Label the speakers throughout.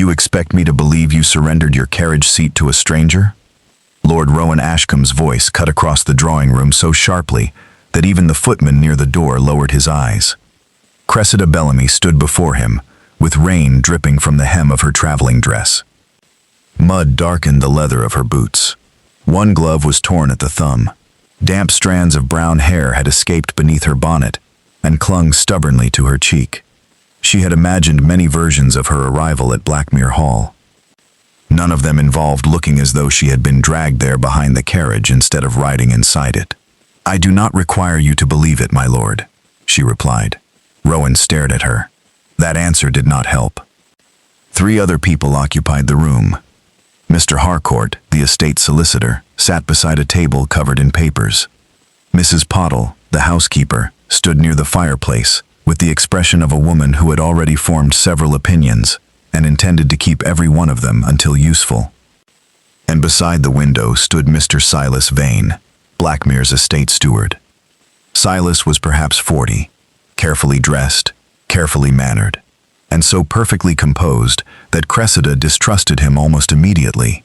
Speaker 1: You expect me to believe you surrendered your carriage seat to a stranger? Lord Rowan Ashcombe's voice cut across the drawing room so sharply that even the footman near the door lowered his eyes. Cressida Bellamy stood before him, with rain dripping from the hem of her traveling dress. Mud darkened the leather of her boots. One glove was torn at the thumb. Damp strands of brown hair had escaped beneath her bonnet and clung stubbornly to her cheek. She had imagined many versions of her arrival at Blackmere Hall. None of them involved looking as though she had been dragged there behind the carriage instead of riding inside it. "I do not require you to believe it, my lord," she replied. Rowan stared at her. That answer did not help. 3 other people occupied the room. Mr. Harcourt, the estate solicitor, sat beside a table covered in papers. Mrs. Pottle, the housekeeper, stood near the fireplace, with the expression of a woman who had already formed several opinions and intended to keep every one of them until useful. And beside the window stood Mr. Silas Vane, Blackmere's estate steward. Silas was perhaps 40, carefully dressed, carefully mannered, and so perfectly composed that Cressida distrusted him almost immediately.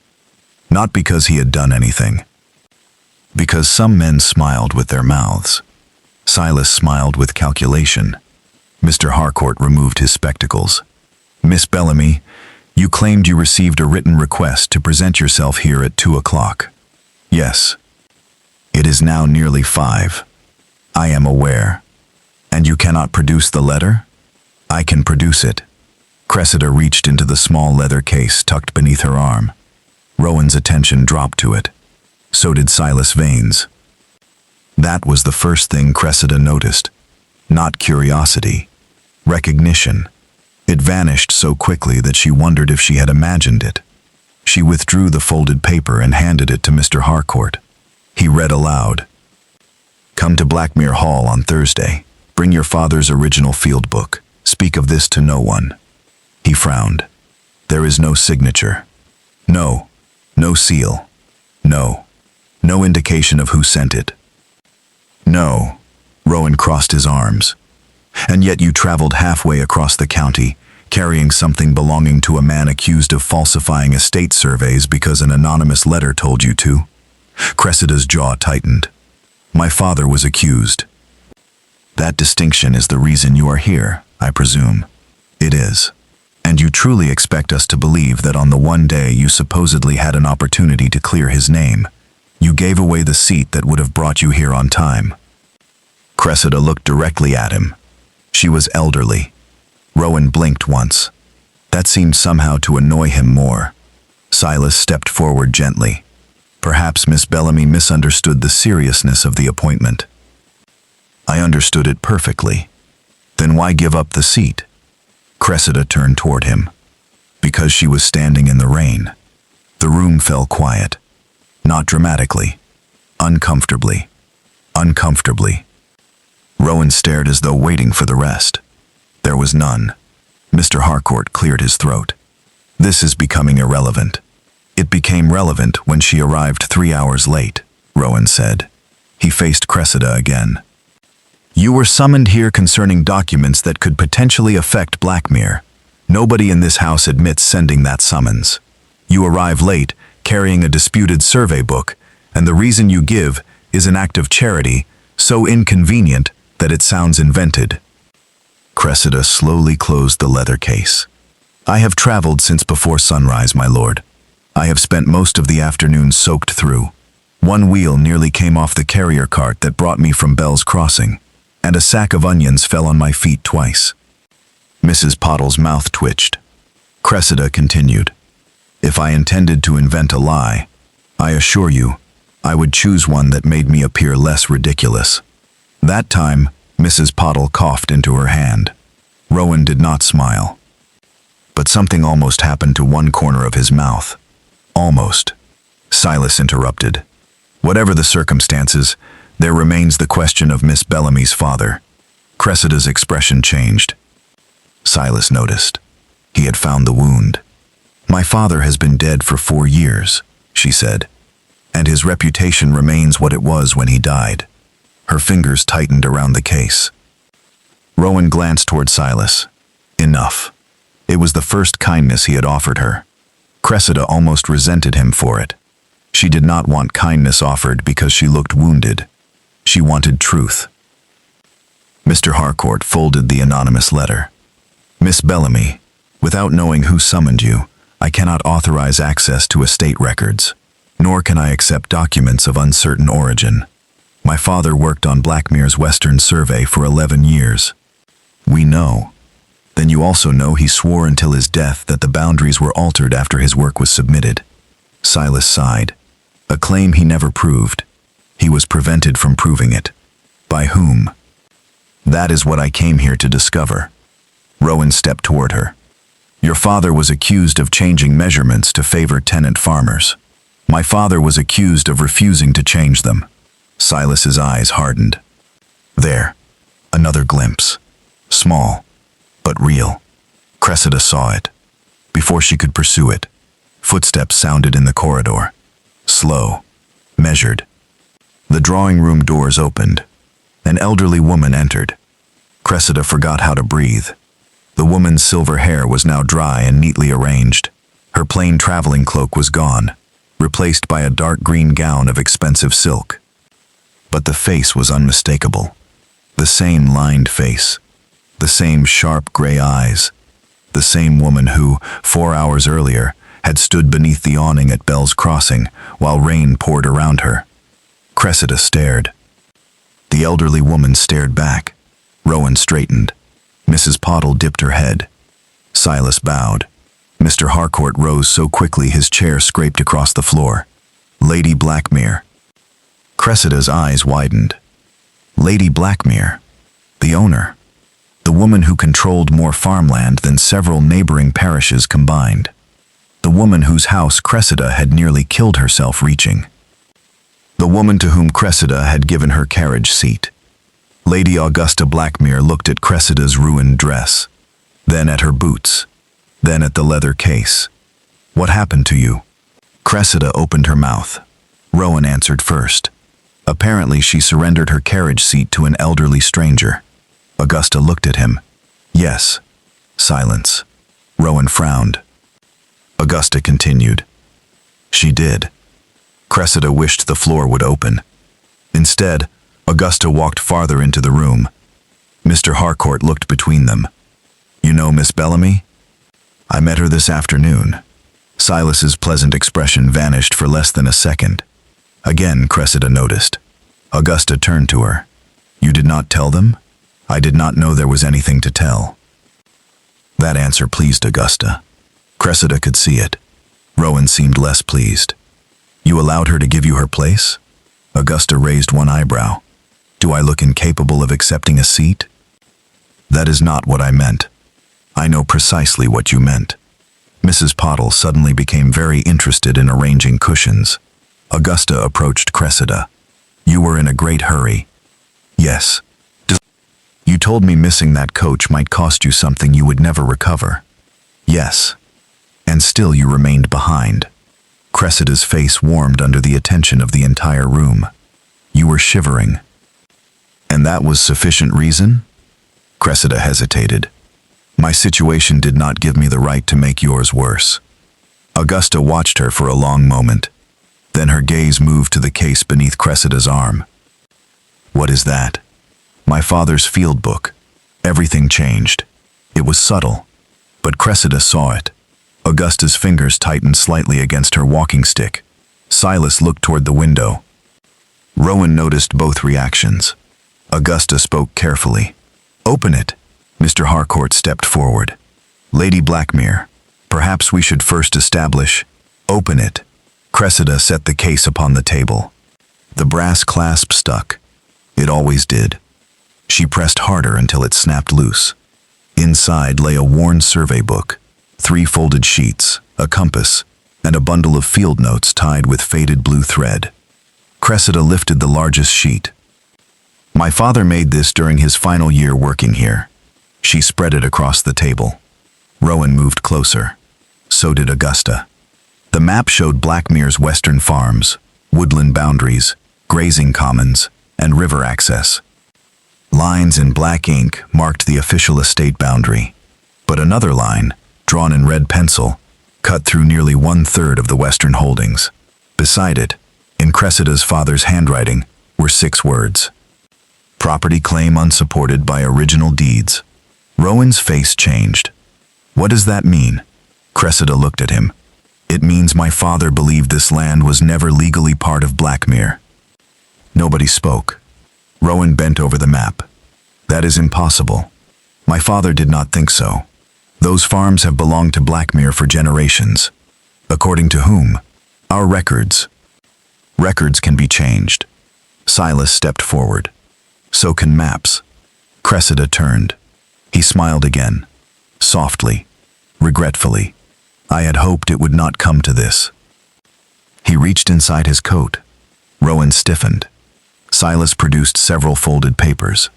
Speaker 1: Not because he had done anything. Because some men smiled with their mouths. Silas smiled with calculation. Mr. Harcourt removed his spectacles. "Miss Bellamy, you claimed you received a written request to present yourself here at 2 o'clock. Yes. It is now nearly 5. I am aware. And you cannot produce the letter? I can produce it." Cressida reached into the small leather case tucked beneath her arm. Rowan's attention dropped to it. So did Silas Vane's. That was the first thing Cressida noticed. Not curiosity. Recognition. It vanished so quickly that she wondered if she had imagined it. She withdrew the folded paper and handed it to Mr. Harcourt. He read aloud. "Come to Blackmere Hall on Thursday. Bring your father's original field book. Speak of this to no one." He frowned. "There is no signature. No. No seal. No. No indication of who sent it." "No." Rowan crossed his arms. "And yet you traveled halfway across the county, carrying something belonging to a man accused of falsifying estate surveys because an anonymous letter told you to?" Cressida's jaw tightened. "My father was accused." "That distinction is the reason you are here, I presume." "It is. And you truly expect us to believe that on the one day you supposedly had an opportunity to clear his name, you gave away the seat that would have brought you here on time?" Cressida looked directly at him. She was elderly. Rowan blinked once. That seemed somehow to annoy him more. Silas stepped forward gently. Perhaps Miss Bellamy misunderstood the seriousness of the appointment. "I understood it perfectly. Then why give up the seat?" Cressida turned toward him. Because she was standing in the rain. The room fell quiet. Not dramatically. Uncomfortably. Uncomfortably. Rowan stared as though waiting for the rest. There was none. Mr. Harcourt cleared his throat. "This is becoming irrelevant." "It became relevant when she arrived 3 hours late," Rowan said. He faced Cressida again. "You were summoned here concerning documents that could potentially affect Blackmere. Nobody in this house admits sending that summons. You arrive late, carrying a disputed survey book, and the reason you give is an act of charity, so inconvenient that it sounds invented." Cressida slowly closed the leather case. "I have traveled since before sunrise, my lord. I have spent most of the afternoon soaked through. One wheel nearly came off the carrier cart that brought me from Bell's Crossing, and a sack of onions fell on my feet twice." Mrs. Pottle's mouth twitched. Cressida continued. "If I intended to invent a lie, I assure you, I would choose one that made me appear less ridiculous." That time, Mrs. Pottle coughed into her hand. Rowan did not smile. But something almost happened to one corner of his mouth. Almost. Silas interrupted. "Whatever the circumstances, there remains the question of Miss Bellamy's father." Cressida's expression changed. Silas noticed. He had found the wound. "My father has been dead for 4 years," she said, "and his reputation remains what it was when he died." Her fingers tightened around the case. Rowan glanced toward Silas. "Enough. It was the first kindness he had offered her. Cressida almost resented him for it. She did not want kindness offered because she looked wounded. She wanted truth. Mr. Harcourt folded the anonymous letter. Miss Bellamy, without knowing who summoned you, I cannot authorize access to estate records, nor can I accept documents of uncertain origin. My father worked on Blackmere's Western Survey for 11 years. We know. Then you also know he swore until his death that the boundaries were altered after his work was submitted. Silas sighed. A claim he never proved. He was prevented from proving it. By whom? That is what I came here to discover. Rowan stepped toward her. Your father was accused of changing measurements to favor tenant farmers. My father was accused of refusing to change them. Silas's eyes hardened. There, another glimpse. Small, but real. Cressida saw it. Before she could pursue it, footsteps sounded in the corridor. Slow, measured. The drawing room doors opened. An elderly woman entered. Cressida forgot how to breathe. The woman's silver hair was now dry and neatly arranged. Her plain traveling cloak was gone, replaced by a dark green gown of expensive silk. But the face was unmistakable. The same lined face. The same sharp gray eyes. The same woman who, 4 hours earlier, had stood beneath the awning at Bell's Crossing while rain poured around her. Cressida stared. The elderly woman stared back. Rowan straightened. Mrs. Pottle dipped her head. Silas bowed. Mr. Harcourt rose so quickly his chair scraped across the floor. Lady Blackmere. Cressida's eyes widened. Lady Blackmere, the owner. The woman who controlled more farmland than several neighboring parishes combined. The woman whose house Cressida had nearly killed herself reaching. The woman to whom Cressida had given her carriage seat. Lady Augusta Blackmere looked at Cressida's ruined dress, then at her boots, then at the leather case. What happened to you? Cressida opened her mouth. Rowan answered first. Apparently she surrendered her carriage seat to an elderly stranger. Augusta looked at him. Yes. Silence. Rowan frowned. Augusta continued. She did. Cressida wished the floor would open. Instead, Augusta walked farther into the room. Mr. Harcourt looked between them. You know Miss Bellamy? I met her this afternoon. Silas's pleasant expression vanished for less than a second. Again, Cressida noticed. Augusta turned to her. You did not tell them? I did not know there was anything to tell. That answer pleased Augusta. Cressida could see it. Rowan seemed less pleased. You allowed her to give you her place? Augusta raised one eyebrow. Do I look incapable of accepting a seat? That is not what I meant. I know precisely what you meant. Mrs. Pottle suddenly became very interested in arranging cushions. Augusta approached Cressida. You were in a great hurry. Yes. You told me missing that coach might cost you something you would never recover. Yes. And still you remained behind. Cressida's face warmed under the attention of the entire room. You were shivering. And that was sufficient reason? Cressida hesitated. My situation did not give me the right to make yours worse. Augusta watched her for a long moment. Then her gaze moved to the case beneath Cressida's arm. What is that? My father's field book. Everything changed. It was subtle, but Cressida saw it. Augusta's fingers tightened slightly against her walking stick. Silas looked toward the window. Rowan noticed both reactions. Augusta spoke carefully. Open it. Mr. Harcourt stepped forward. Lady Blackmere, perhaps we should first establish. Open it. Cressida set the case upon the table. The brass clasp stuck. It always did. She pressed harder until it snapped loose. Inside lay a worn survey book, 3 folded sheets, a compass, and a bundle of field notes tied with faded blue thread. Cressida lifted the largest sheet. My father made this during his final year working here. She spread it across the table. Rowan moved closer. So did Augusta. The map showed Blackmere's western farms, woodland boundaries, grazing commons, and river access. Lines in black ink marked the official estate boundary, but another line, drawn in red pencil, cut through nearly 1/3 of the Western holdings. Beside it, in Cressida's father's handwriting, were 6 words. Property claim unsupported by original deeds. Rowan's face changed. What does that mean? Cressida looked at him. It means my father believed this land was never legally part of Blackmere. Nobody spoke. Rowan bent over the map. That is impossible. My father did not think so. Those farms have belonged to Blackmere for generations. According to whom? Our records. Records can be changed. Silas stepped forward. So can maps. Cressida turned. He smiled again. Softly. Regretfully. I had hoped it would not come to this. He reached inside his coat. Rowan stiffened. Silas produced several folded papers.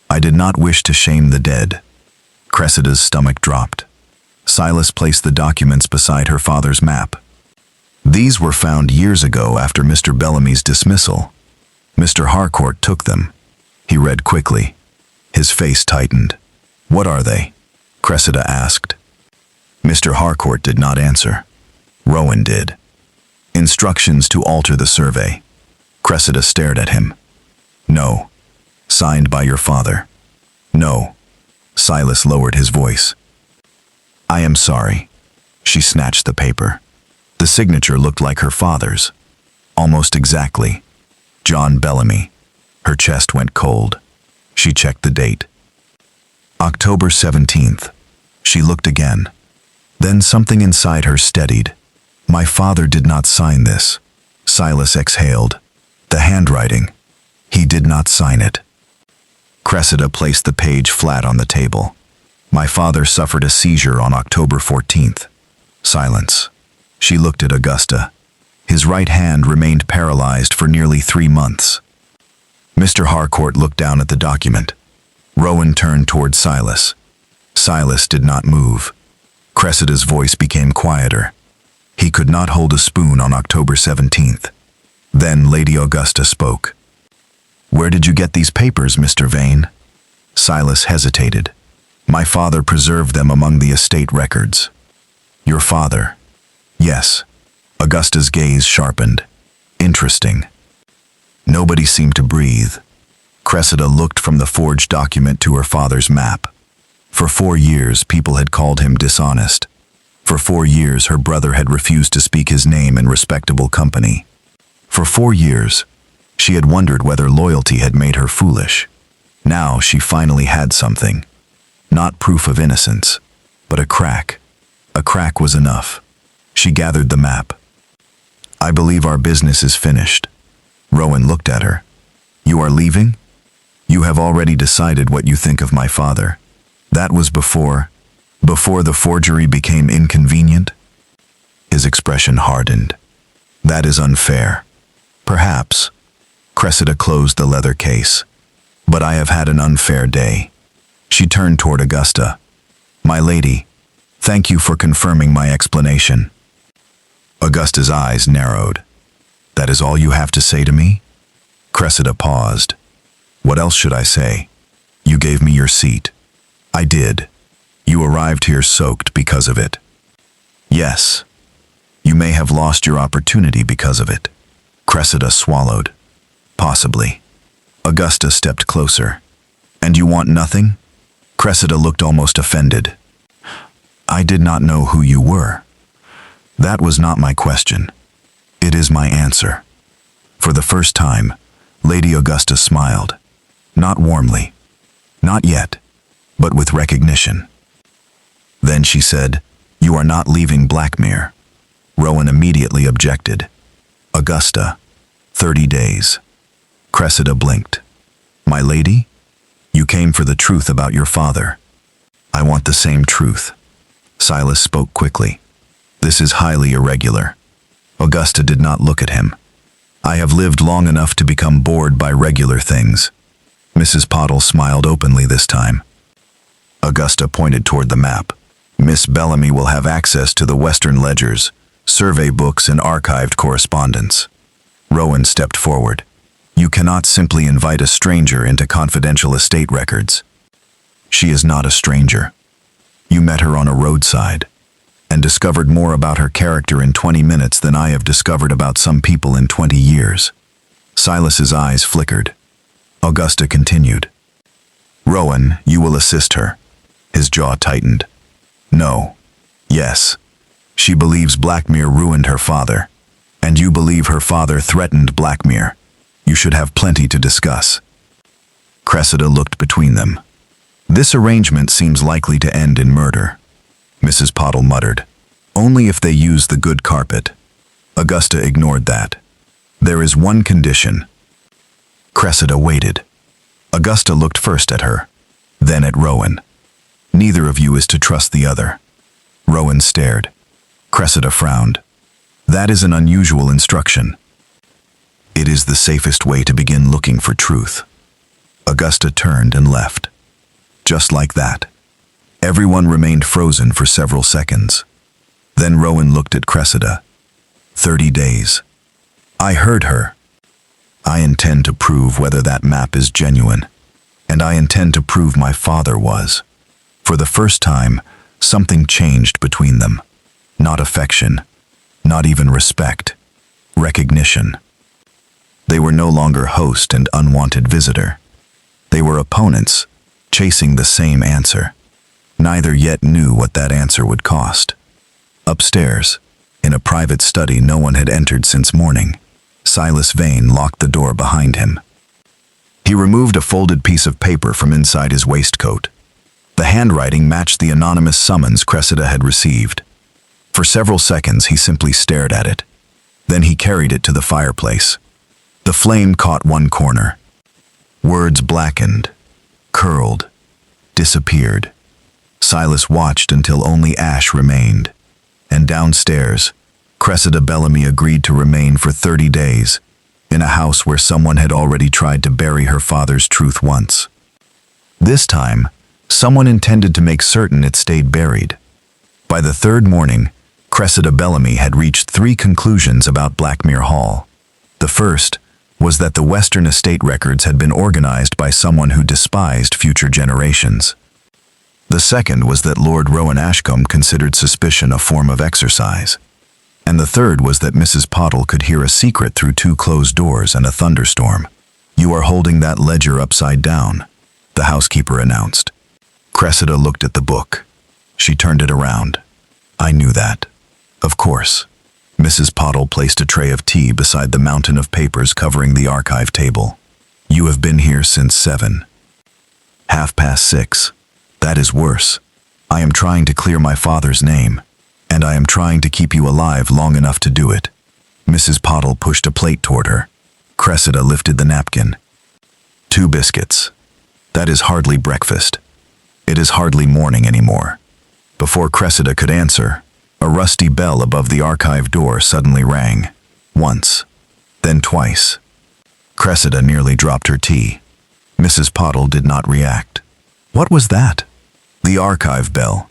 Speaker 1: I did not wish to shame the dead. Cressida's stomach dropped. Silas placed the documents beside her father's map. These were found years ago after Mr. Bellamy's dismissal. Mr. Harcourt took them. He read quickly. His face tightened. What are they? Cressida asked. Mr. Harcourt did not answer. Rowan did. Instructions to alter the survey. Cressida stared at him. No. Signed by your father. No. Silas lowered his voice. I am sorry. She snatched the paper. The signature looked like her father's. Almost exactly. John Bellamy. Her chest went cold. She checked the date. October 17th. She looked again. Then something inside her steadied. My father did not sign this. Silas exhaled. The handwriting. He did not sign it. Cressida placed the page flat on the table. My father suffered a seizure on October 14th. Silence. She looked at Augusta. His right hand remained paralyzed for nearly 3 months. Mr. Harcourt looked down at the document. Rowan turned toward Silas. Silas did not move. Cressida's voice became quieter. He could not hold a spoon on October 17th. Then Lady Augusta spoke. Where did you get these papers, Mr. Vane? Silas hesitated. My father preserved them among the estate records. Your father? Yes. Augusta's gaze sharpened. Interesting. Nobody seemed to breathe. Cressida looked from the forged document to her father's map. For 4 years, people had called him dishonest. For 4 years, her brother had refused to speak his name in respectable company. For 4 years, she had wondered whether loyalty had made her foolish. Now she finally had something. Not proof of innocence, but a crack. A crack was enough. She gathered the map. I believe our business is finished. Rowan looked at her. You are leaving? You have already decided what you think of my father. That was before the forgery became inconvenient? His expression hardened. That is unfair. Perhaps. Cressida closed the leather case. But I have had an unfair day. She turned toward Augusta. My lady, thank you for confirming my explanation. Augusta's eyes narrowed. That is all you have to say to me? Cressida paused. What else should I say? You gave me your seat. I did. You arrived here soaked because of it. Yes. You may have lost your opportunity because of it. Cressida swallowed. Possibly. Augusta stepped closer. And you want nothing? Cressida looked almost offended. I did not know who you were. That was not my question. It is my answer. For the first time, Lady Augusta smiled. Not warmly. Not yet, but with recognition. Then she said, You are not leaving Blackmere. Rowan immediately objected. Augusta, 30 days. Cressida blinked. My lady? You came for the truth about your father. I want the same truth. Silas spoke quickly. This is highly irregular. Augusta did not look at him. I have lived long enough to become bored by regular things. Mrs. Pottle smiled openly this time. Augusta pointed toward the map. Miss Bellamy will have access to the Western ledgers, survey books, and archived correspondence. Rowan stepped forward. You cannot simply invite a stranger into confidential estate records. She is not a stranger. You met her on a roadside and discovered more about her character in 20 minutes than I have discovered about some people in 20 years. Silas's eyes flickered. Augusta continued. Rowan, you will assist her. His jaw tightened. No. Yes. She believes Blackmere ruined her father. And you believe her father threatened Blackmere. You should have plenty to discuss. Cressida looked between them. This arrangement seems likely to end in murder. Mrs. Pottle muttered. Only if they use the good carpet. Augusta ignored that. There is one condition. Cressida waited. Augusta looked first at her, then at Rowan. Neither of you is to trust the other. Rowan stared. Cressida frowned. That is an unusual instruction. It is the safest way to begin looking for truth. Augusta turned and left. Just like that. Everyone remained frozen for several seconds. Then Rowan looked at Cressida. 30 days. I heard her. I intend to prove whether that map is genuine, and I intend to prove my father was. For the first time, something changed between them. Not affection, not even respect. Recognition. They were no longer host and unwanted visitor. They were opponents, chasing the same answer. Neither yet knew what that answer would cost. Upstairs, in a private study no one had entered since morning, Silas Vane locked the door behind him. He removed a folded piece of paper from inside his waistcoat. The handwriting matched the anonymous summons Cressida had received. For several seconds he simply stared at it. Then he carried it to the fireplace. The flame caught one corner. Words blackened, curled, disappeared. Silas watched until only ash remained. And downstairs, Cressida Bellamy agreed to remain for 30 days, in a house where someone had already tried to bury her father's truth once. This time, someone intended to make certain it stayed buried. By the third morning, Cressida Bellamy had reached 3 conclusions about Blackmere Hall. The first was that the Western estate records had been organized by someone who despised future generations. The second was that Lord Rowan Ashcombe considered suspicion a form of exercise. And the third was that Mrs. Pottle could hear a secret through 2 closed doors and a thunderstorm. You are holding that ledger upside down, the housekeeper announced. Cressida looked at the book. She turned it around. I knew that. Of course. Mrs. Pottle placed a tray of tea beside the mountain of papers covering the archive table. You have been here since 7. 6:30. That is worse. I am trying to clear my father's name, and I am trying to keep you alive long enough to do it. Mrs. Pottle pushed a plate toward her. Cressida lifted the napkin. 2 biscuits. That is hardly breakfast. It is hardly morning anymore. Before Cressida could answer, a rusty bell above the archive door suddenly rang. Once, then twice. Cressida nearly dropped her tea. Mrs. Pottle did not react. What was that? The archive bell.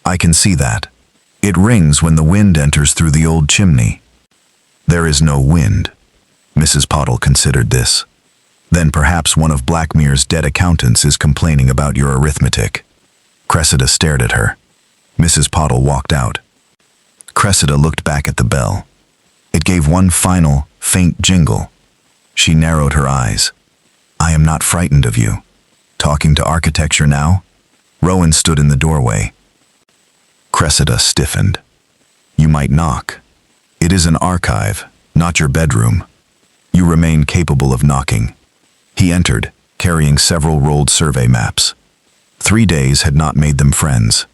Speaker 1: I can see that. It rings when the wind enters through the old chimney. There is no wind. Mrs. Pottle considered this. Then perhaps one of Blackmere's dead accountants is complaining about your arithmetic. Cressida stared at her. Mrs. Pottle walked out. Cressida looked back at the bell. It gave one final, faint jingle. She narrowed her eyes. I am not frightened of you. Talking to architecture now? Rowan stood in the doorway. Cressida stiffened. You might knock. It is an archive, not your bedroom. You remain capable of knocking. He entered, carrying several rolled survey maps. 3 days had not made them friends.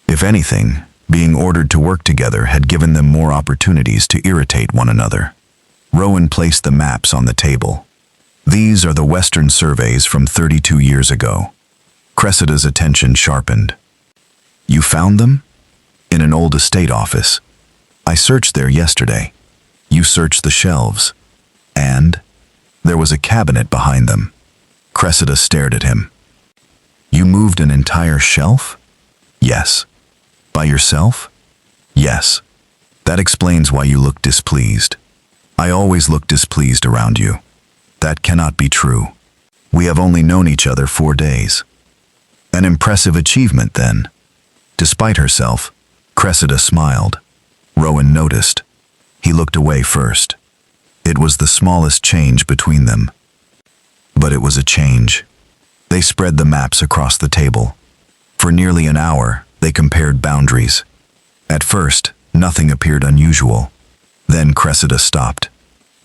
Speaker 1: If anything, being ordered to work together had given them more opportunities to irritate one another. Rowan placed the maps on the table. These are the Western surveys from 32 years ago. Cressida's attention sharpened. You found them? In an old estate office. I searched there yesterday. You searched the shelves. And? There was a cabinet behind them. Cressida stared at him. You moved an entire shelf? Yes. By yourself? Yes. That explains why you look displeased. I always look displeased around you. That cannot be true. We have only known each other 4 days. An impressive achievement, then. Despite herself, Cressida smiled. Rowan noticed. He looked away first. It was the smallest change between them. But it was a change. They spread the maps across the table. For nearly an hour, they compared boundaries. At first, nothing appeared unusual. Then Cressida stopped.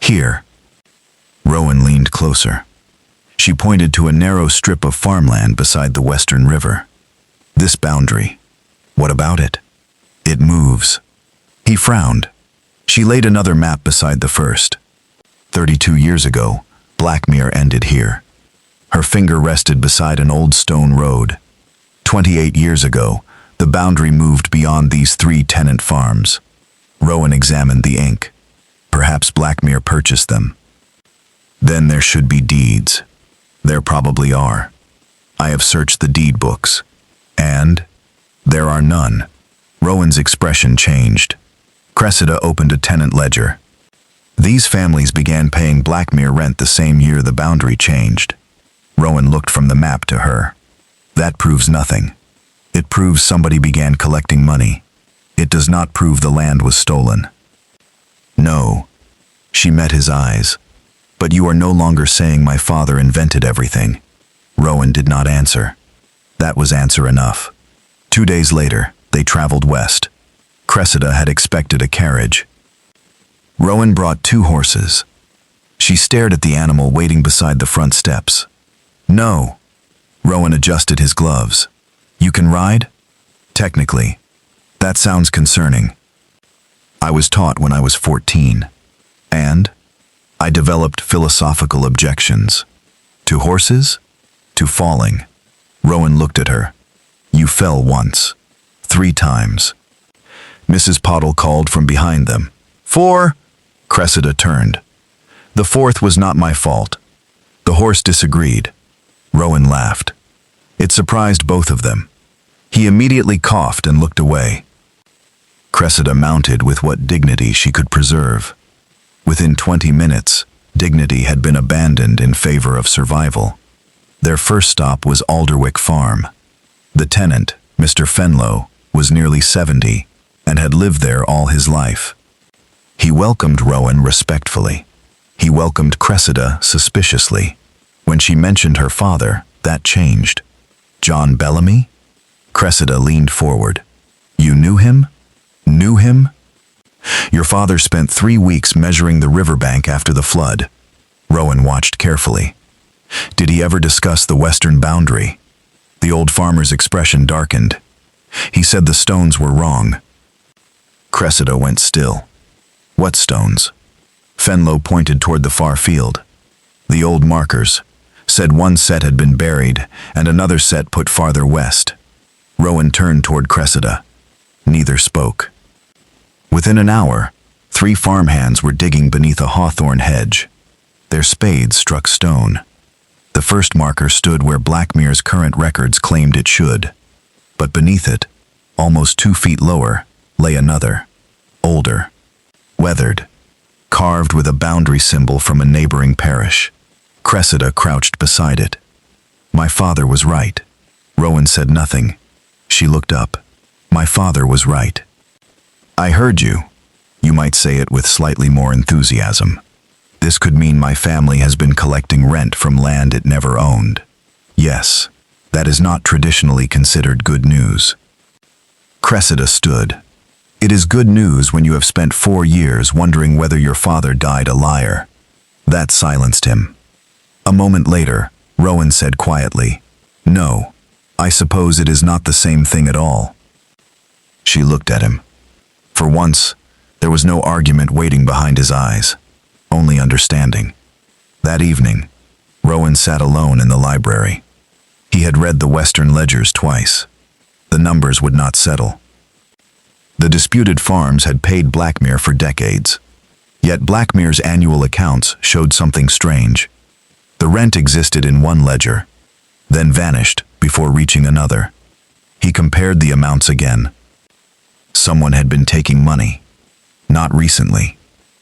Speaker 1: Here. Rowan leaned closer. She pointed to a narrow strip of farmland beside the western river. This boundary. What about it? It moves. He frowned. She laid another map beside the first. 32 years ago, Blackmere ended here. Her finger rested beside an old stone road. 28 years ago, the boundary moved beyond these 3 tenant farms. Rowan examined the ink. Perhaps Blackmere purchased them. Then there should be deeds. There probably are. I have searched the deed books. And there are none. Rowan's expression changed. Cressida opened a tenant ledger. These families began paying Blackmere rent the same year the boundary changed. Rowan looked from the map to her. That proves nothing. It proves somebody began collecting money. It does not prove the land was stolen. No. She met his eyes. But you are no longer saying my father invented everything. Rowan did not answer. That was answer enough. 2 days later, they traveled west. Cressida had expected a carriage. Rowan brought 2 horses. She stared at the animal waiting beside the front steps. No. Rowan adjusted his gloves. You can ride? Technically. That sounds concerning. I was taught when I was 14. And I developed philosophical objections. To horses? To falling. Rowan looked at her. You fell once. 3 times. Mrs. Pottle called from behind them. 4! Cressida turned. The 4th was not my fault. The horse disagreed. Rowan laughed. It surprised both of them. He immediately coughed and looked away. Cressida mounted with what dignity she could preserve. Within 20 minutes, dignity had been abandoned in favor of survival. Their first stop was Alderwick Farm. The tenant, Mr. Fenlow, was nearly 70 and had lived there all his life. He welcomed Rowan respectfully. He welcomed Cressida suspiciously. When she mentioned her father, that changed. John Bellamy? Cressida leaned forward. You knew him? Knew him? Your father spent 3 weeks measuring the riverbank after the flood. Rowan watched carefully. Did he ever discuss the western boundary? The old farmer's expression darkened. He said the stones were wrong. Cressida went still. What stones? Fenlow pointed toward the far field. The old markers. Said one set had been buried and another set put farther west. Rowan turned toward Cressida. Neither spoke. Within an hour, 3 farmhands were digging beneath a hawthorn hedge. Their spades struck stone. The first marker stood where Blackmere's current records claimed it should. But beneath it, almost 2 feet lower, lay another. Older. Weathered. Carved with a boundary symbol from a neighboring parish. Cressida crouched beside it. My father was right. Rowan said nothing. She looked up. My father was right. I heard you. You might say it with slightly more enthusiasm. This could mean my family has been collecting rent from land it never owned. Yes, that is not traditionally considered good news. Cressida stood. It is good news when you have spent 4 years wondering whether your father died a liar. That silenced him. A moment later, Rowan said quietly, No, I suppose it is not the same thing at all. She looked at him. For once, there was no argument waiting behind his eyes, only understanding. That evening, Rowan sat alone in the library. He had read the Western ledgers twice. The numbers would not settle. The disputed farms had paid Blackmere for decades. Yet Blackmere's annual accounts showed something strange. The rent existed in one ledger, then vanished before reaching another. He compared the amounts again. Someone had been taking money. Not recently.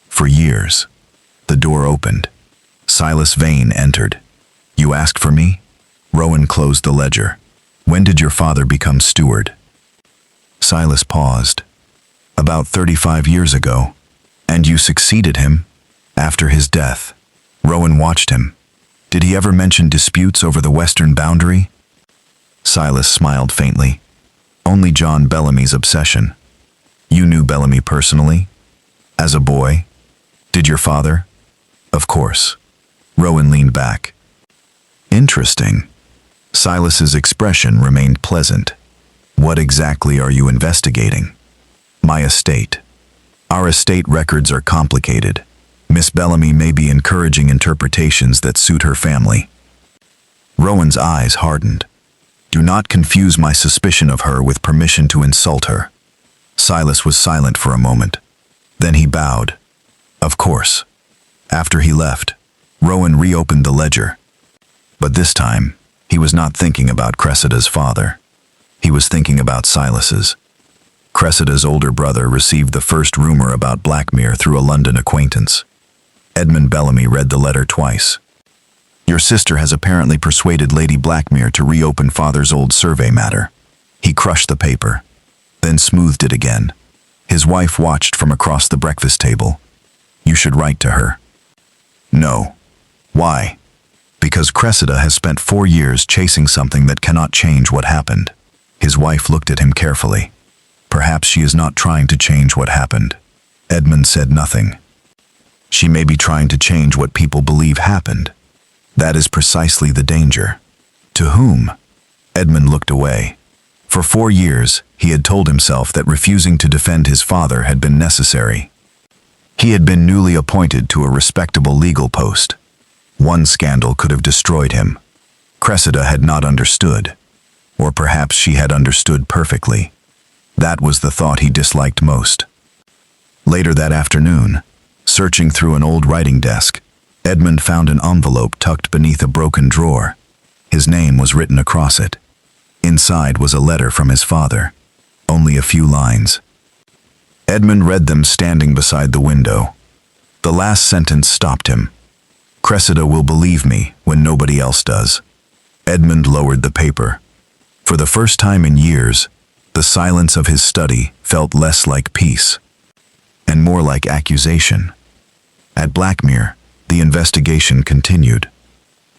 Speaker 1: For years. The door opened. Silas Vane entered. You asked for me? Rowan closed the ledger. When did your father become steward? Silas paused. About 35 years ago. And you succeeded him? After his death. Rowan watched him. Did he ever mention disputes over the western boundary? Silas smiled faintly. Only John Bellamy's obsession. You knew Bellamy personally? As a boy? Did your father? Of course. Rowan leaned back. Interesting. Silas's expression remained pleasant. What exactly are you investigating? My estate. Our estate records are complicated. Miss Bellamy may be encouraging interpretations that suit her family. Rowan's eyes hardened. Do not confuse my suspicion of her with permission to insult her. Silas was silent for a moment. Then he bowed. Of course. After he left, Rowan reopened the ledger. But this time, he was not thinking about Cressida's father. He was thinking about Silas's. Cressida's older brother received the first rumor about Blackmere through a London acquaintance. Edmund Bellamy read the letter twice. Your sister has apparently persuaded Lady Blackmere to reopen father's old survey matter. He crushed the paper, then smoothed it again. His wife watched from across the breakfast table. You should write to her. No. Why? Because Cressida has spent 4 years chasing something that cannot change what happened. His wife looked at him carefully. Perhaps she is not trying to change what happened. Edmund said nothing. She may be trying to change what people believe happened. That is precisely the danger. To whom? Edmund looked away. For 4 years, he had told himself that refusing to defend his father had been necessary. He had been newly appointed to a respectable legal post. One scandal could have destroyed him. Cressida had not understood. Or perhaps she had understood perfectly. That was the thought he disliked most. Later that afternoon, searching through an old writing desk, Edmund found an envelope tucked beneath a broken drawer. His name was written across it. Inside was a letter from his father. Only a few lines. Edmund read them standing beside the window. The last sentence stopped him. Cressida will believe me when nobody else does. Edmund lowered the paper. For the first time in years, the silence of his study felt less like peace, and more like accusation. At Blackmere, the investigation continued.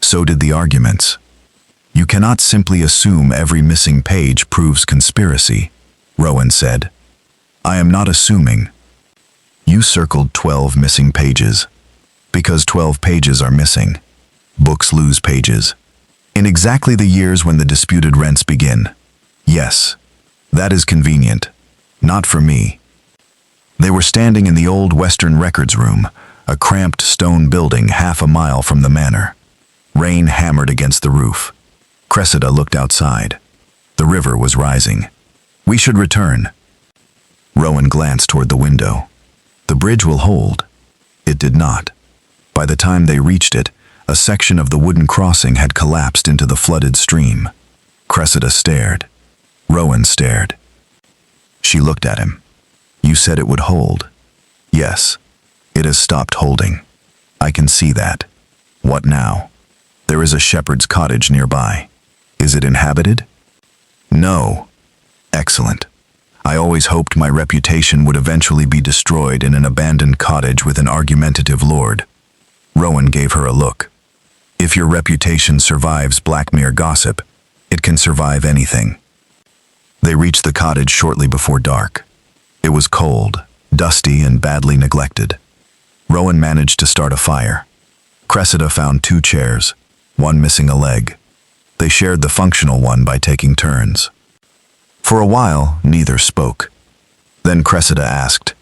Speaker 1: So did the arguments. You cannot simply assume every missing page proves conspiracy, Rowan said. I am not assuming. You circled 12 missing pages. Because 12 pages are missing. Books lose pages. In exactly the years when the disputed rents begin. Yes. That is convenient. Not for me. They were standing in the old Western Records Room, a cramped stone building half a mile from the manor. Rain hammered against the roof. Cressida looked outside. The river was rising. We should return. Rowan glanced toward the window. The bridge will hold. It did not. By the time they reached it, a section of the wooden crossing had collapsed into the flooded stream. Cressida stared. Rowan stared. She looked at him. You said it would hold. Yes. It has stopped holding. I can see that. What now? There is a shepherd's cottage nearby. Is it inhabited? No. Excellent. I always hoped my reputation would eventually be destroyed in an abandoned cottage with an argumentative lord. Rowan gave her a look. If your reputation survives Blackmere gossip, it can survive anything. They reached the cottage shortly before dark. It was cold, dusty, and badly neglected. Rowan managed to start a fire. Cressida found 2 chairs, one missing a leg. They shared the functional one by taking turns. For a while, neither spoke. Then Cressida asked,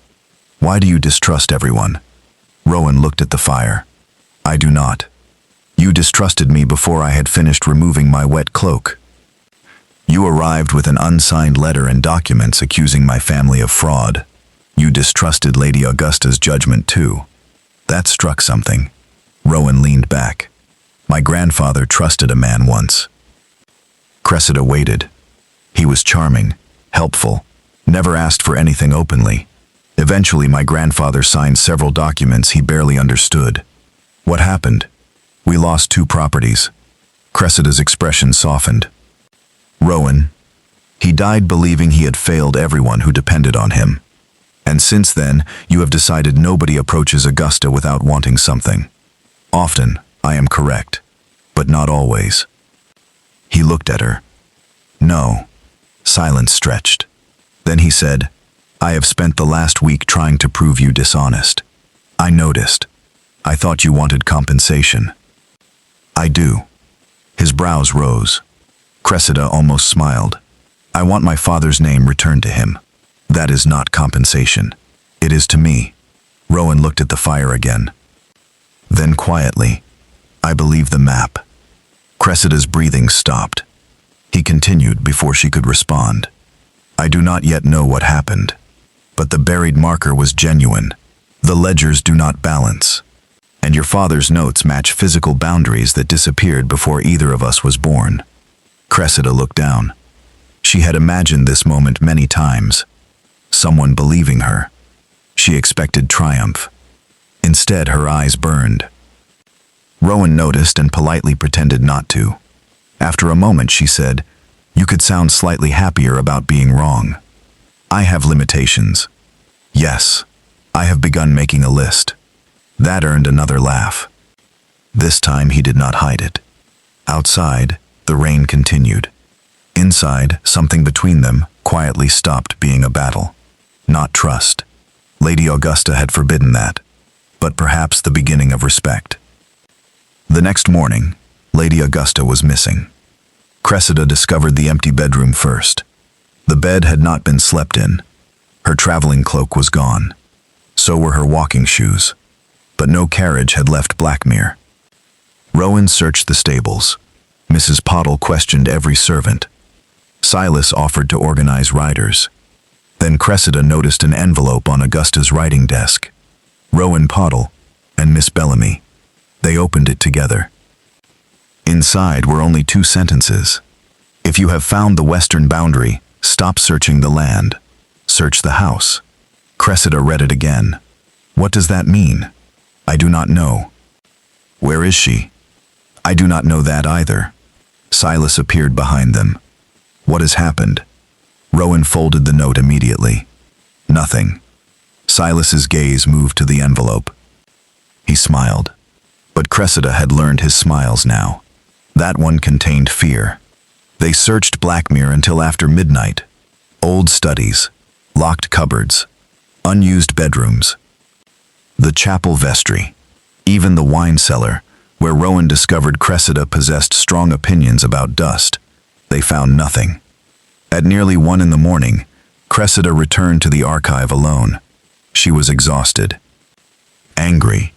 Speaker 1: Why do you distrust everyone? Rowan looked at the fire. I do not. You distrusted me before I had finished removing my wet cloak. You arrived with an unsigned letter and documents accusing my family of fraud. You distrusted Lady Augusta's judgment too. That struck something. Rowan leaned back. My grandfather trusted a man once. Cressida waited. He was charming, helpful, never asked for anything openly. Eventually my grandfather signed several documents he barely understood. What happened? We lost 2 properties. Cressida's expression softened. Rowan, He died believing he had failed everyone who depended on him. And since then, you have decided nobody approaches Augusta without wanting something. Often, I am correct, but not always. He looked at her. No. Silence stretched. Then he said, I have spent the last week trying to prove you dishonest. I noticed. I thought you wanted compensation. I do. His brows rose. Cressida almost smiled. I want my father's name returned to him. That is not compensation. It is to me. Rowan looked at the fire again. Then quietly, I believe the map. Cressida's breathing stopped. He continued before she could respond. I do not yet know what happened, but the buried marker was genuine. The ledgers do not balance, and your father's notes match physical boundaries that disappeared before either of us was born. Cressida looked down. She had imagined this moment many times. Someone believing her. She expected triumph. Instead, her eyes burned. Rowan noticed and politely pretended not to. After a moment, she said, You could sound slightly happier about being wrong. I have limitations. Yes, I have begun making a list. That earned another laugh. This time he did not hide it. Outside, the rain continued. Inside, something between them quietly stopped being a battle. Not trust. Lady Augusta had forbidden that, but perhaps the beginning of respect. The next morning, Lady Augusta was missing. Cressida discovered the empty bedroom first. The bed had not been slept in. Her traveling cloak was gone. So were her walking shoes. But no carriage had left Blackmere. Rowan searched the stables. Mrs. Pottle questioned every servant. Silas offered to organize riders. Then Cressida noticed an envelope on Augusta's writing desk. Rowan Pottle and Miss Bellamy. They opened it together. Inside were only 2 sentences. If you have found the western boundary, stop searching the land. Search the house. Cressida read it again. What does that mean? I do not know. Where is she? I do not know that either. Silas appeared behind them. What has happened? Rowan folded the note immediately. Nothing. Silas's gaze moved to the envelope. He smiled. But Cressida had learned his smiles now. That one contained fear. They searched Blackmere until after midnight. Old studies, locked cupboards, unused bedrooms. The chapel vestry, even the wine cellar, where Rowan discovered Cressida possessed strong opinions about dust. They found nothing. At nearly 1 a.m, Cressida returned to the archive alone. She was exhausted, angry,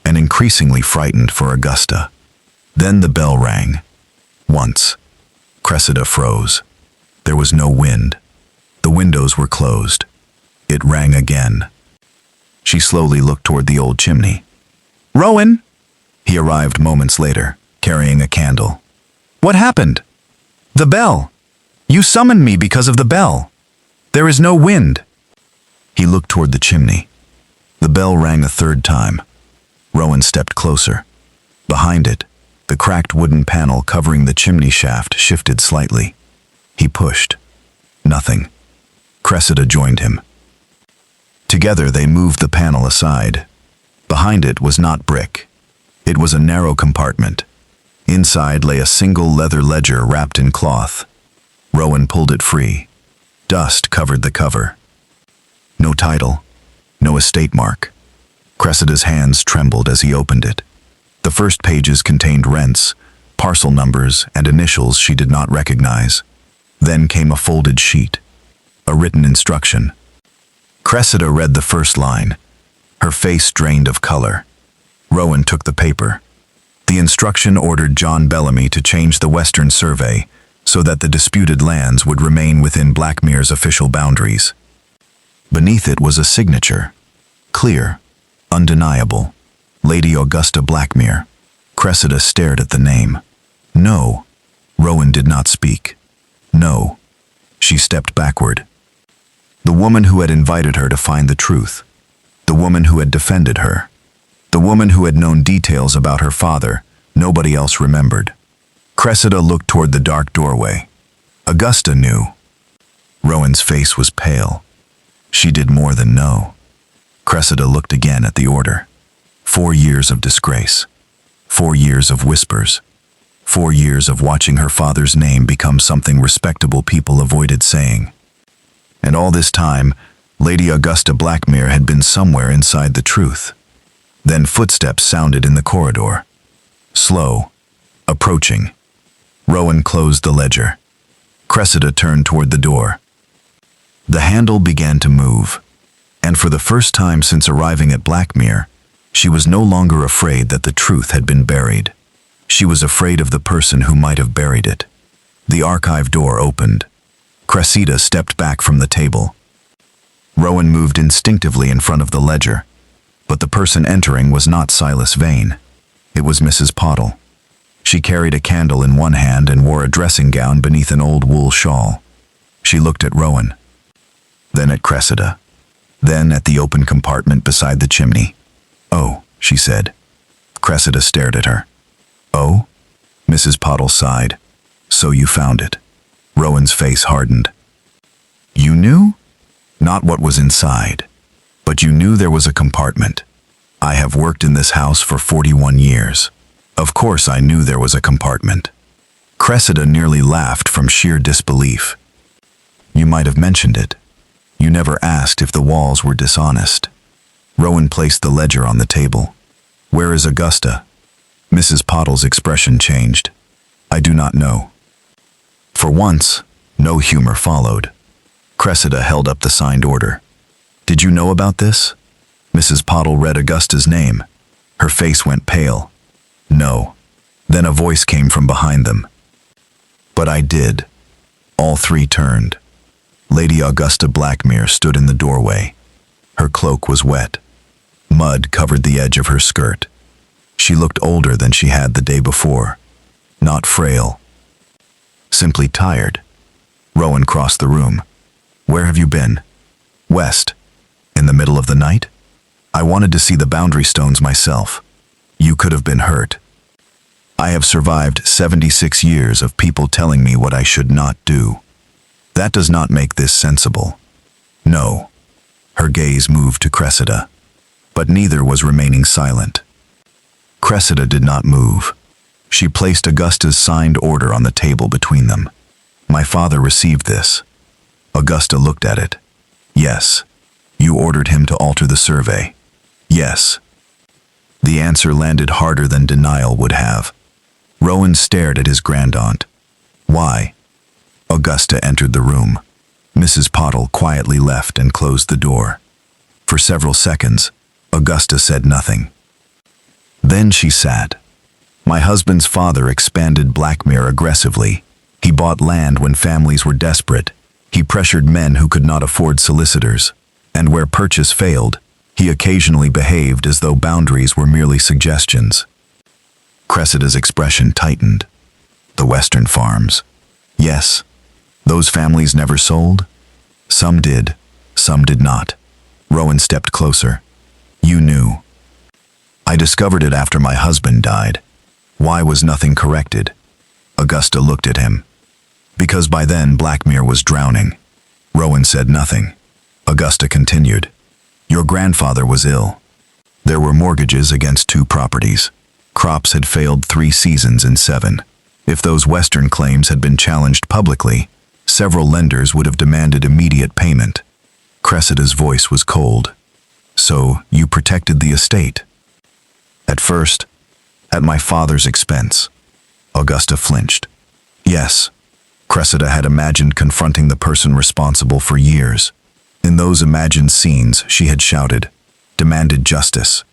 Speaker 1: and increasingly frightened for Augusta. Then the bell rang. Once. Cressida froze. There was no wind. The windows were closed. It rang again. She slowly looked toward the old chimney. Rowan! He arrived moments later, carrying a candle. What happened? The bell. You summoned me because of the bell. There is no wind. He looked toward the chimney. The bell rang a 3rd time. Rowan stepped closer. Behind it, the cracked wooden panel covering the chimney shaft shifted slightly. He pushed. Nothing. Cressida joined him. Together they moved the panel aside. Behind it was not brick. It was a narrow compartment. Inside lay a single leather ledger wrapped in cloth. Rowan pulled it free. Dust covered the cover. No title. No estate mark. Cressida's hands trembled as he opened it. The first pages contained rents, parcel numbers, and initials she did not recognize. Then came a folded sheet. A written instruction. Cressida read the first line. Her face drained of color. Rowan took the paper. The instruction ordered John Bellamy to change the Western Survey so that the disputed lands would remain within Blackmere's official boundaries. Beneath it was a signature. Clear. Undeniable. Lady Augusta Blackmere. Cressida stared at the name. No. Rowan did not speak. No. She stepped backward. The woman who had invited her to find the truth. The woman who had defended her. The woman who had known details about her father nobody else remembered. Cressida looked toward the dark doorway. Augusta knew. Rowan's face was pale. She did more than know. Cressida looked again at the order. 4 years of disgrace. 4 years of whispers. 4 years of watching her father's name become something respectable people avoided saying. And all this time, Lady Augusta Blackmere had been somewhere inside the truth. Then footsteps sounded in the corridor. Slow. Approaching. Rowan closed the ledger. Cressida turned toward the door. The handle began to move, and for the first time since arriving at Blackmere, she was no longer afraid that the truth had been buried. She was afraid of the person who might have buried it. The archive door opened. Cressida stepped back from the table. Rowan moved instinctively in front of the ledger, but the person entering was not Silas Vane. It was Mrs. Pottle. She carried a candle in one hand and wore a dressing gown beneath an old wool shawl. She looked at Rowan, then at Cressida, then at the open compartment beside the chimney. "Oh," she said. Cressida stared at her. "Oh?" Mrs. Pottle sighed. "So you found it." Rowan's face hardened. "You knew? Not what was inside, but you knew there was a compartment. I have worked in this house for 41 years. Of course I knew there was a compartment." Cressida nearly laughed from sheer disbelief. "You might have mentioned it. You never asked if the walls were dishonest." Rowan placed the ledger on the table. "Where is Augusta?" Mrs. Pottle's expression changed. "I do not know." For once, no humor followed. Cressida held up the signed order. "Did you know about this?" Mrs. Pottle read Augusta's name. Her face went pale. "No." Then a voice came from behind them. "But I did." All three turned. Lady Augusta Blackmere stood in the doorway. Her cloak was wet. Mud covered the edge of her skirt. She looked older than she had the day before. Not frail. Simply tired. Rowan crossed the room. "Where have you been?" "West." "In the middle of the night?" "I wanted to see the boundary stones myself." "You could have been hurt." "I have survived 76 years of people telling me what I should not do. That does not make this sensible." "No." Her gaze moved to Cressida, but neither was remaining silent. Cressida did not move. She placed Augusta's signed order on the table between them. "My father received this." Augusta looked at it. "Yes." "You ordered him to alter the survey." "Yes." The answer landed harder than denial would have. Rowan stared at his grandaunt. "Why?" Augusta entered the room. Mrs. Pottle quietly left and closed the door. For several seconds, Augusta said nothing. Then she sat. "My husband's father expanded Blackmere aggressively. He bought land when families were desperate. He pressured men who could not afford solicitors. And where purchase failed, he occasionally behaved as though boundaries were merely suggestions." Cressida's expression tightened. "The Western farms." "Yes." "Those families never sold?" "Some did, some did not." Rowan stepped closer. "You knew." "I discovered it after my husband died." "Why was nothing corrected?" Augusta looked at him. "Because by then Blackmere was drowning." Rowan said nothing. Augusta continued. "Your grandfather was ill. There were mortgages against 2 properties. Crops had failed 3 seasons in 7. If those Western claims had been challenged publicly, several lenders would have demanded immediate payment." Cressida's voice was cold. "So you protected the estate?" "At first, at my father's expense." Augusta flinched. "Yes." Cressida had imagined confronting the person responsible for years. In those imagined scenes, she had shouted, demanded justice.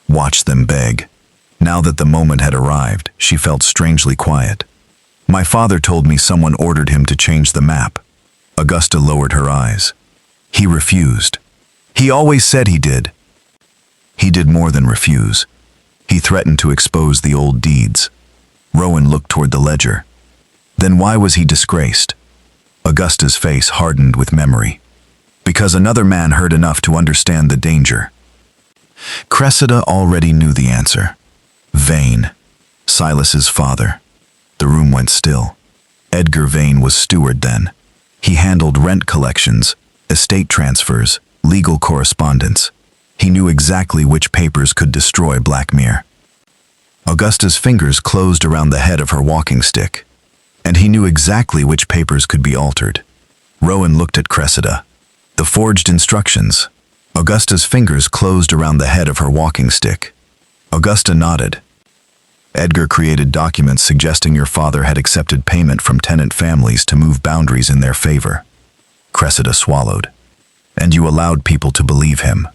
Speaker 1: Watched them beg. Now that the moment had arrived, she felt strangely quiet. "My father told me someone ordered him to change the map." Augusta lowered her eyes. "He refused." "He always said he did." "He did more than refuse. He threatened to expose the old deeds." Rowan looked toward the ledger. "Then why was he disgraced?" Augusta's face hardened with memory. "Because another man heard enough to understand the danger." Cressida already knew the answer. Vane. Silas's father. The room went still. Edgar Vane was steward then. He handled rent collections, estate transfers, legal correspondence. He knew exactly which papers could destroy Blackmere. Augusta's fingers closed around the head of her walking stick, and he knew exactly which papers could be altered. Rowan looked at Cressida. The forged instructions. Augusta's fingers closed around the head of her walking stick. Augusta nodded. Edgar created documents suggesting your father had accepted payment from tenant families to move boundaries in their favor. Cressida swallowed. And you allowed people to believe him.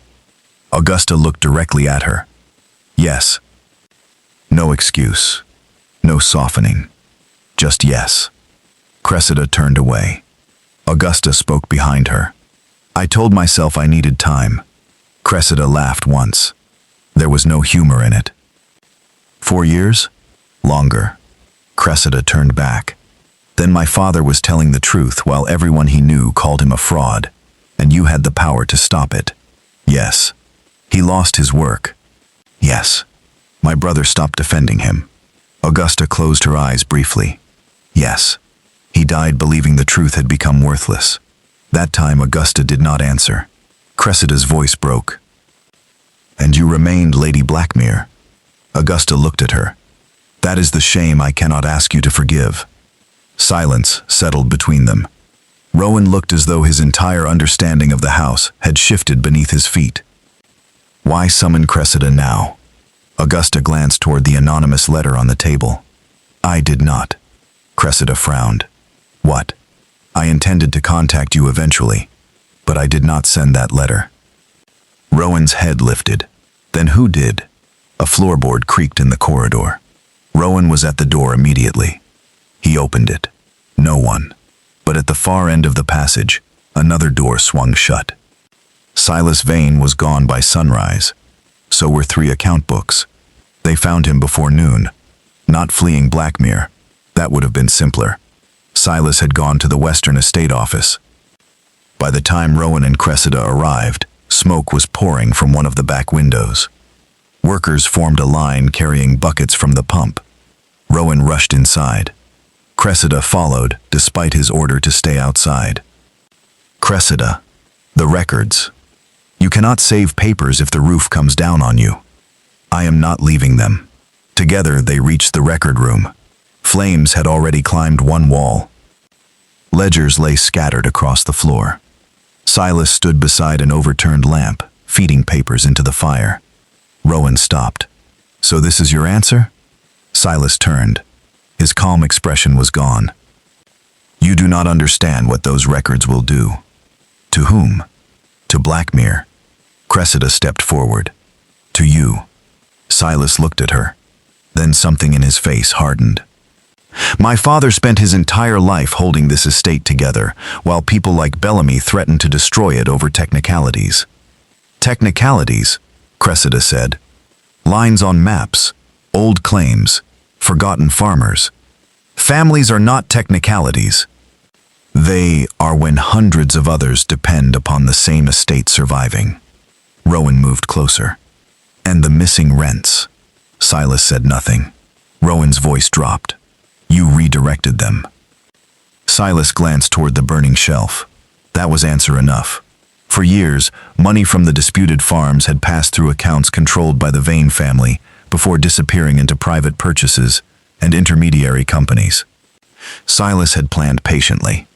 Speaker 1: Augusta looked directly at her. Yes. No excuse. No softening. Just yes. Cressida turned away. Augusta spoke behind her. I told myself I needed time. Cressida laughed once. There was no humor in it. 4 years? Longer. Cressida turned back. Then my father was telling the truth while everyone he knew called him a fraud, and you had the power to stop it. Yes. He lost his work. Yes. My brother stopped defending him. Augusta closed her eyes briefly. Yes. He died believing the truth had become worthless. That time Augusta did not answer. Cressida's voice broke. And you remained Lady Blackmere. Augusta looked at her. That is the shame I cannot ask you to forgive. Silence settled between them. Rowan looked as though his entire understanding of the house had shifted beneath his feet. Why summon Cressida now? Augusta glanced toward the anonymous letter on the table. I did not. Cressida frowned. What? I intended to contact you eventually, but I did not send that letter. Rowan's head lifted. Then who did? A floorboard creaked in the corridor. Rowan was at the door immediately. He opened it. No one. But at the far end of the passage, another door swung shut. Silas Vane was gone by sunrise. So were 3 account books. They found him before noon. Not fleeing Blackmere. That would have been simpler. Silas had gone to the Western Estate office. By the time Rowan and Cressida arrived, smoke was pouring from one of the back windows. Workers formed a line carrying buckets from the pump. Rowan rushed inside. Cressida followed, despite his order to stay outside. Cressida, the records. You cannot save papers if the roof comes down on you. I am not leaving them. Together they reached the record room. Flames had already climbed one wall. Ledgers lay scattered across the floor. Silas stood beside an overturned lamp, feeding papers into the fire. Rowan stopped. So this is your answer? Silas turned. His calm expression was gone. You do not understand what those records will do. To whom? To Blackmere. Cressida stepped forward. To you. Silas looked at her. Then something in his face hardened. My father spent his entire life holding this estate together, while people like Bellamy threatened to destroy it over technicalities. Technicalities, Cressida said. Lines on maps, old claims, forgotten farmers. Families are not technicalities. They are when hundreds of others depend upon the same estate surviving. Rowan moved closer. And the missing rents. Silas said nothing. Rowan's voice dropped. You redirected them. Silas glanced toward the burning shelf. That was answer enough. For years, money from the disputed farms had passed through accounts controlled by the Vane family before disappearing into private purchases and intermediary companies. Silas had planned patiently.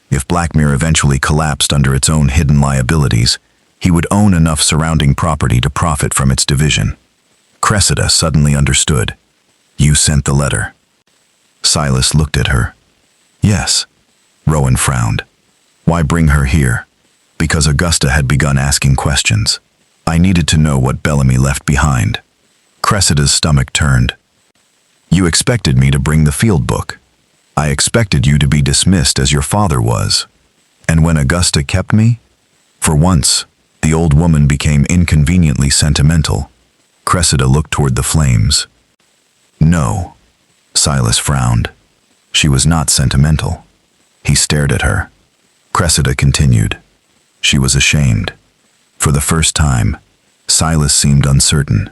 Speaker 1: If Blackmere eventually collapsed under its own hidden liabilities, he would own enough surrounding property to profit from its division. Cressida suddenly understood. You sent the letter. Silas looked at her. Yes. Rowan frowned. Why bring her here? Because Augusta had begun asking questions. I needed to know what Bellamy left behind. Cressida's stomach turned. You expected me to bring the field book. I expected you to be dismissed as your father was. And when Augusta kept me? For once, the old woman became inconveniently sentimental. Cressida looked toward the flames. No. Silas frowned. She was not sentimental. He stared at her. Cressida continued. She was ashamed. For the first time, Silas seemed uncertain.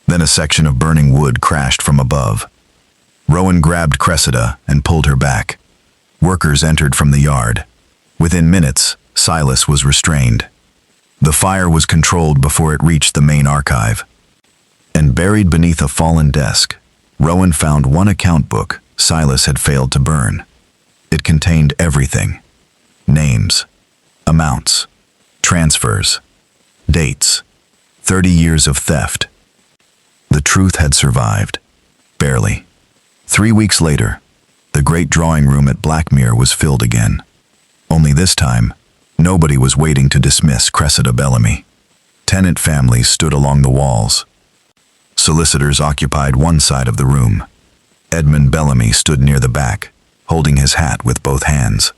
Speaker 1: Then a section of burning wood crashed from above. Rowan grabbed Cressida and pulled her back. Workers entered from the yard. Within minutes, Silas was restrained. The fire was controlled before it reached the main archive. And buried beneath a fallen desk, Rowan found one account book Silas had failed to burn. It contained everything: names, amounts, transfers, dates, 30 years of theft. The truth had survived. Barely. 3 weeks later, the great drawing room at Blackmere was filled again. Only this time, nobody was waiting to dismiss Cressida Bellamy. Tenant families stood along the walls. Solicitors occupied one side of the room. Edmund Bellamy stood near the back, holding his hat with both hands.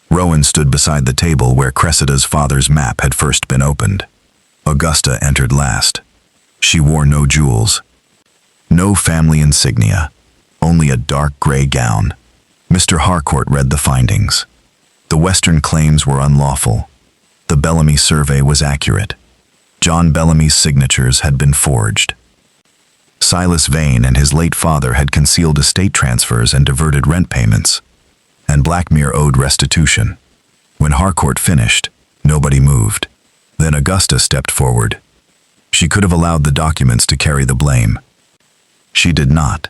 Speaker 1: Rowan stood beside the table where Cressida's father's map had first been opened. Augusta entered last. She wore no jewels, no family insignia, only a dark gray gown. Mr. Harcourt read the findings. The Western claims were unlawful. The Bellamy survey was accurate. John Bellamy's signatures had been forged. Silas Vane and his late father had concealed estate transfers and diverted rent payments, and Blackmere owed restitution. When Harcourt finished, nobody moved. Then Augusta stepped forward. She could have allowed the documents to carry the blame. She did not.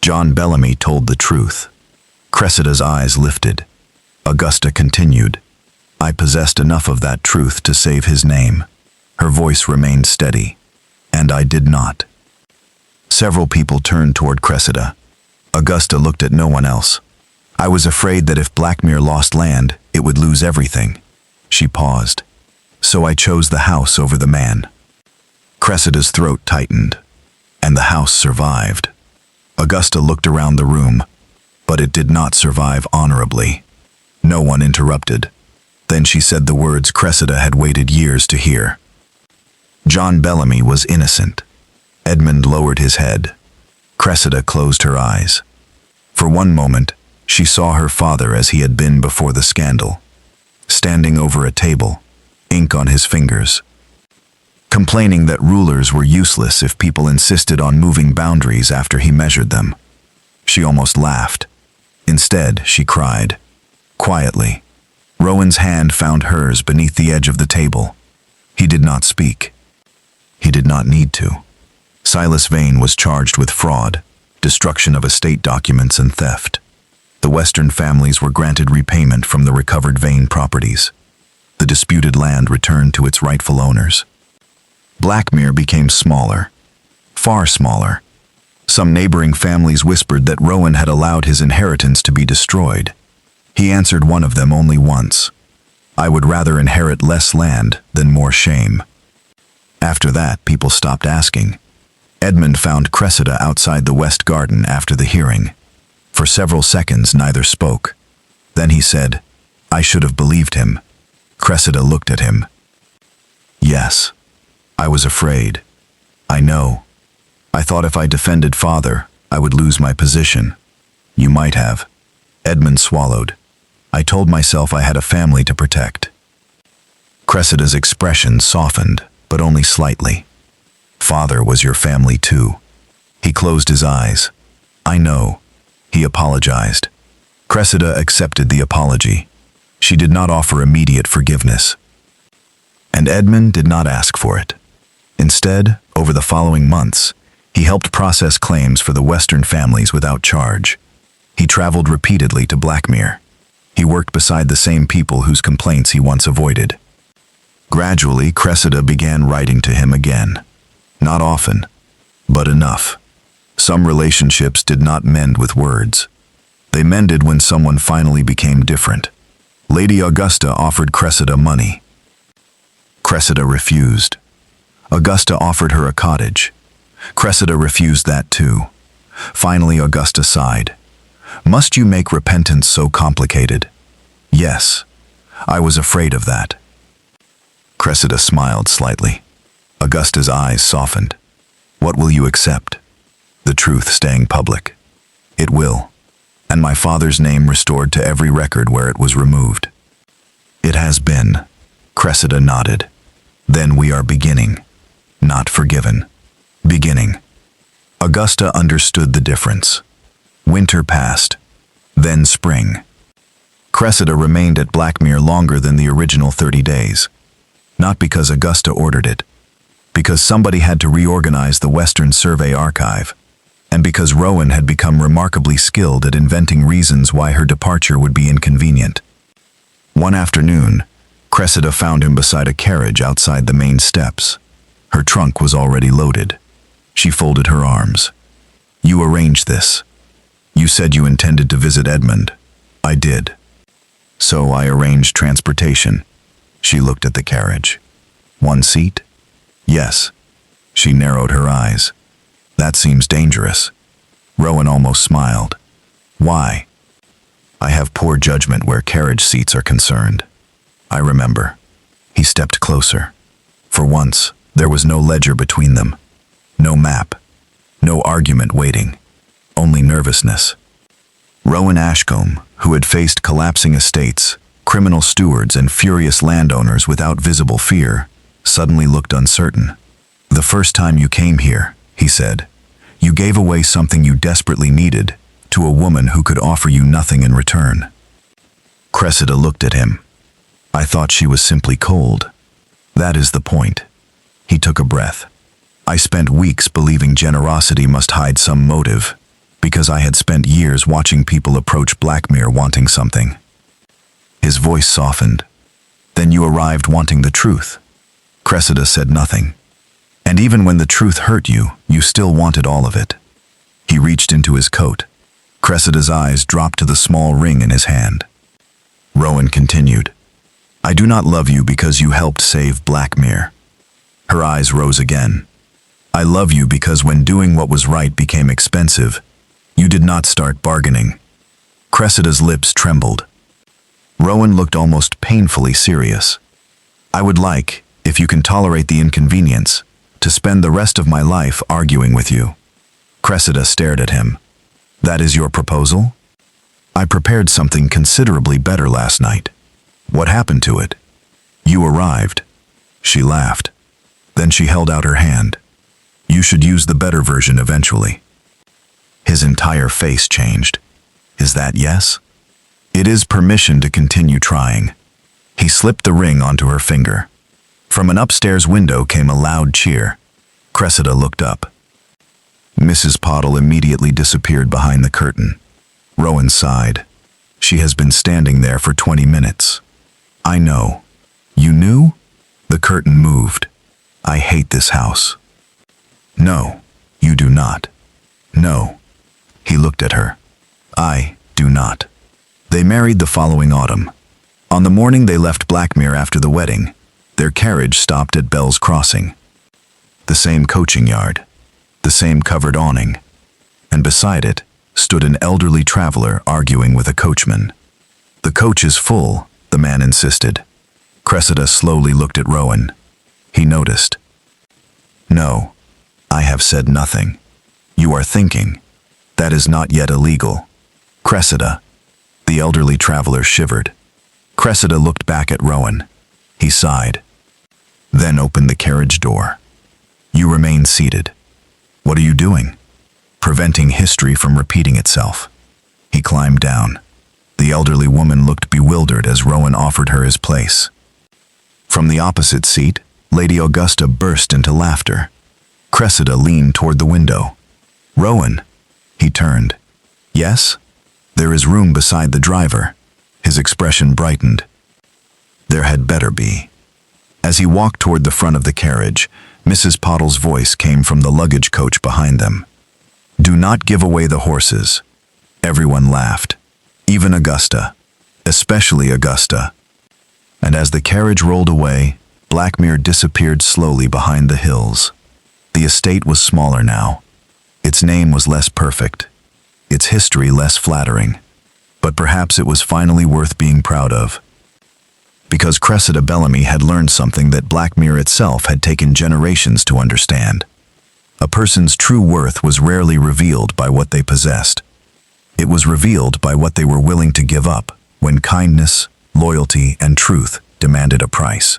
Speaker 1: John Bellamy told the truth. Cressida's eyes lifted. Augusta continued. I possessed enough of that truth to save his name. Her voice remained steady. And I did not. Several people turned toward Cressida. Augusta looked at no one else. I was afraid that if Blackmere lost land, it would lose everything. She paused. So I chose the house over the man. Cressida's throat tightened, and the house survived. Augusta looked around the room, but it did not survive honorably. No one interrupted. Then she said the words Cressida had waited years to hear. John Bellamy was innocent. Edmund lowered his head. Cressida closed her eyes. For one moment, she saw her father as he had been before the scandal, standing over a table, ink on his fingers, complaining that rulers were useless if people insisted on moving boundaries after he measured them. She almost laughed. Instead, she cried, quietly. Rowan's hand found hers beneath the edge of the table. He did not speak. He did not need to. Silas Vane was charged with fraud, destruction of estate documents, and theft. The Western families were granted repayment from the recovered Vane properties. The disputed land returned to its rightful owners. Blackmere became smaller, far smaller. Some neighboring families whispered that Rowan had allowed his inheritance to be destroyed. He answered one of them only once. I would rather inherit less land than more shame. After that, people stopped asking. Edmund found Cressida outside the West Garden after the hearing. For several seconds, neither spoke. Then he said, I should have believed him. Cressida looked at him. Yes, I was afraid. I know. I thought if I defended father, I would lose my position. You might have. Edmund swallowed. I told myself I had a family to protect. Cressida's expression softened, but only slightly. Father was your family too. He closed his eyes. I know. He apologized. Cressida accepted the apology. She did not offer immediate forgiveness. And Edmund did not ask for it. Instead, over the following months, he helped process claims for the Western families without charge. He traveled repeatedly to Blackmere. He worked beside the same people whose complaints he once avoided. Gradually, Cressida began writing to him again. Not often, but enough. Some relationships did not mend with words. They mended when someone finally became different. Lady Augusta offered Cressida money. Cressida refused. Augusta offered her a cottage. Cressida refused that too. Finally, Augusta sighed. Must you make repentance so complicated? Yes, I was afraid of that. Cressida smiled slightly. Augusta's eyes softened. What will you accept? The truth staying public. It will. And my father's name restored to every record where it was removed. It has been. Cressida nodded. Then we are beginning. Not forgiven. Beginning. Augusta understood the difference. Winter passed. Then spring. Cressida remained at Blackmere longer than the original 30 days. Not because Augusta ordered it, because somebody had to reorganize the Western Survey Archive, and because Rowan had become remarkably skilled at inventing reasons why her departure would be inconvenient. One afternoon, Cressida found him beside a carriage outside the main steps. Her trunk was already loaded. She folded her arms. "You arranged this. You said you intended to visit Edmund. I did. So I arranged transportation." She looked at the carriage. "One seat?" "Yes." She narrowed her eyes. "That seems dangerous." Rowan almost smiled. "Why?" "I have poor judgment where carriage seats are concerned." "I remember." He stepped closer. For once, there was no ledger between them. No map. No argument waiting. Only nervousness. Rowan Ashcombe, who had faced collapsing estates, criminal stewards, and furious landowners without visible fear, suddenly looked uncertain. "The first time you came here," he said, "you gave away something you desperately needed to a woman who could offer you nothing in return." Cressida looked at him. "I thought she was simply cold." "That is the point." He took a breath. "I spent weeks believing generosity must hide some motive, because I had spent years watching people approach Blackmere wanting something." His voice softened. "Then you arrived wanting the truth." Cressida said nothing. "And even when the truth hurt you, you still wanted all of it." He reached into his coat. Cressida's eyes dropped to the small ring in his hand. Rowan continued, "I do not love you because you helped save Blackmere." Her eyes rose again. "I love you because when doing what was right became expensive, you did not start bargaining." Cressida's lips trembled. Rowan looked almost painfully serious. "I would like, if you can tolerate the inconvenience, to spend the rest of my life arguing with you." Cressida stared at him. "That is your proposal?" "I prepared something considerably better last night." "What happened to it?" "You arrived." She laughed. Then she held out her hand. "You should use the better version eventually." His entire face changed. "Is that yes?" "It is permission to continue trying." He slipped the ring onto her finger. From an upstairs window came a loud cheer. Cressida looked up. Mrs. Pottle immediately disappeared behind the curtain. Rowan sighed. "She has been standing there for 20 minutes. "I know." "You knew?" The curtain moved. "I hate this house." "No, you do not." "No." He looked at her. "I do not." They married the following autumn. On the morning they left Blackmere after the wedding, their carriage stopped at Bell's Crossing. The same coaching yard, the same covered awning, and beside it stood an elderly traveler arguing with a coachman. "The coach is full," the man insisted. Cressida slowly looked at Rowan. He noticed. "No, I have said nothing. You are thinking. That is not yet illegal." "Cressida." The elderly traveler shivered. Cressida looked back at Rowan. He sighed. Then opened the carriage door. "You remain seated." "What are you doing?" "Preventing history from repeating itself." He climbed down. The elderly woman looked bewildered as Rowan offered her his place. From the opposite seat, Lady Augusta burst into laughter. Cressida leaned toward the window. "Rowan." He turned. "Yes?" "There is room beside the driver." His expression brightened. "There had better be." As he walked toward the front of the carriage, Mrs. Pottle's voice came from the luggage coach behind them. "Do not give away the horses." Everyone laughed. Even Augusta. Especially Augusta. And as the carriage rolled away, Blackmere disappeared slowly behind the hills. The estate was smaller now. Its name was less perfect. Its history less flattering. But perhaps it was finally worth being proud of. Because Cressida Bellamy had learned something that Blackmere itself had taken generations to understand. A person's true worth was rarely revealed by what they possessed. It was revealed by what they were willing to give up when kindness, loyalty, and truth demanded a price.